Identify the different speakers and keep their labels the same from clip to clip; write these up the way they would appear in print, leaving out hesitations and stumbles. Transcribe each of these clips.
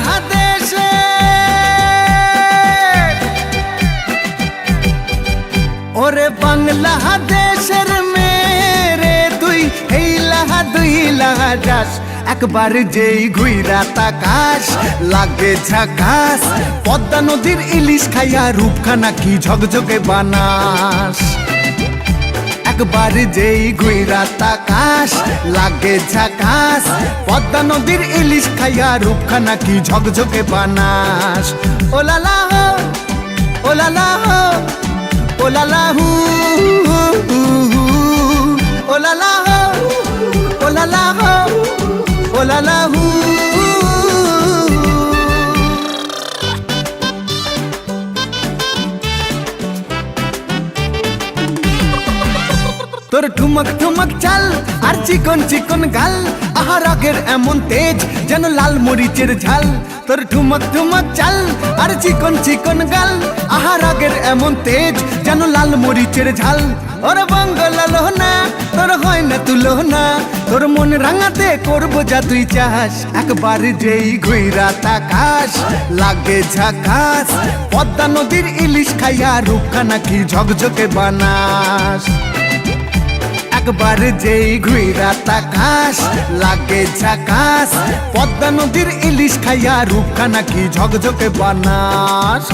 Speaker 1: বাংলাদেশে ওরে বাংলাদেশের মেরে তুই হেইলাহা দুইলাহা যাস একবার যেই ঘুইরা তাকাস লাগে ঝাকাস পদ্মা নদীর ইলিশ খাইয়া রূপখানা কি ঝকঝকে বানাস একবার যেই ঘুইরা তাকাস লাগে ঝাকাস পদ্মা নদীর ইলিশ খাইয়া রূপখানা কি ঝকঝকে বানাস ওলালা হো ওলালা হো ওলালা হু ওলালা হো ওলালা হো ওলালা হু তোর ঠুমক ঠুমক চাল আর চিকন চিকন গাল আহার আগের এমন তেজ যেন লাল মরিচের ঝাল তোর ঠুমক ঠুমক চাল আর চিকন চিকন গাল আহার আগের এমন তেজ যেন লাল মরিচের ঝাল ওর বঙ্গলালো না তোর হয় না তুলো না তোর মন রাঙাতে করবো যা তুই চাস একবার যেই ঘুইরা তাকাস লাগে ঝাকাস পদ্মা নদীর ইলিশ খাইয়া রূপখানা কি ঝকঝকে বানাস একবার যেই ঘুইরা তাকাস লাগে ঝাকাস পদ্মা নদীর ইলিশ খাইয়া রূপখানা কি ঝকঝকে বানাস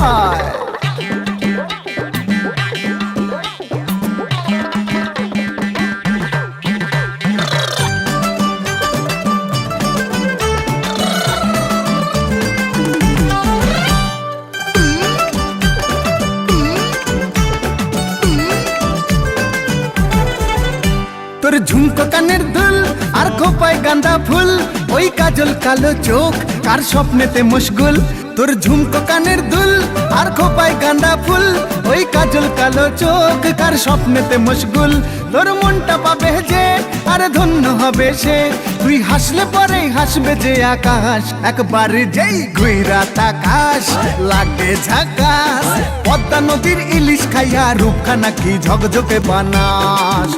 Speaker 1: তোর ঝুমকো কানের দুল আর খোপায় গাঁদা ফুল ওই কাজল কালো চোখ কার স্বপ্নেতে মশগুল তোর ঝুমকো কানের দুল আর খোপায় গাঁদা ফুল ওই কাজল কালো চোখ কার স্বপ্নেতে মশগুল তোর মনটা পাবে যে আরে ধন্য হবে সে তুই হাসলে পরে হাসবে যে আকাশ একবার যেই ঘুইরা তাকাস লাগে ঝাকাস পদ্মা নদীর ইলিশ খাইয়া রূপখানা কি ঝকঝকে বানাস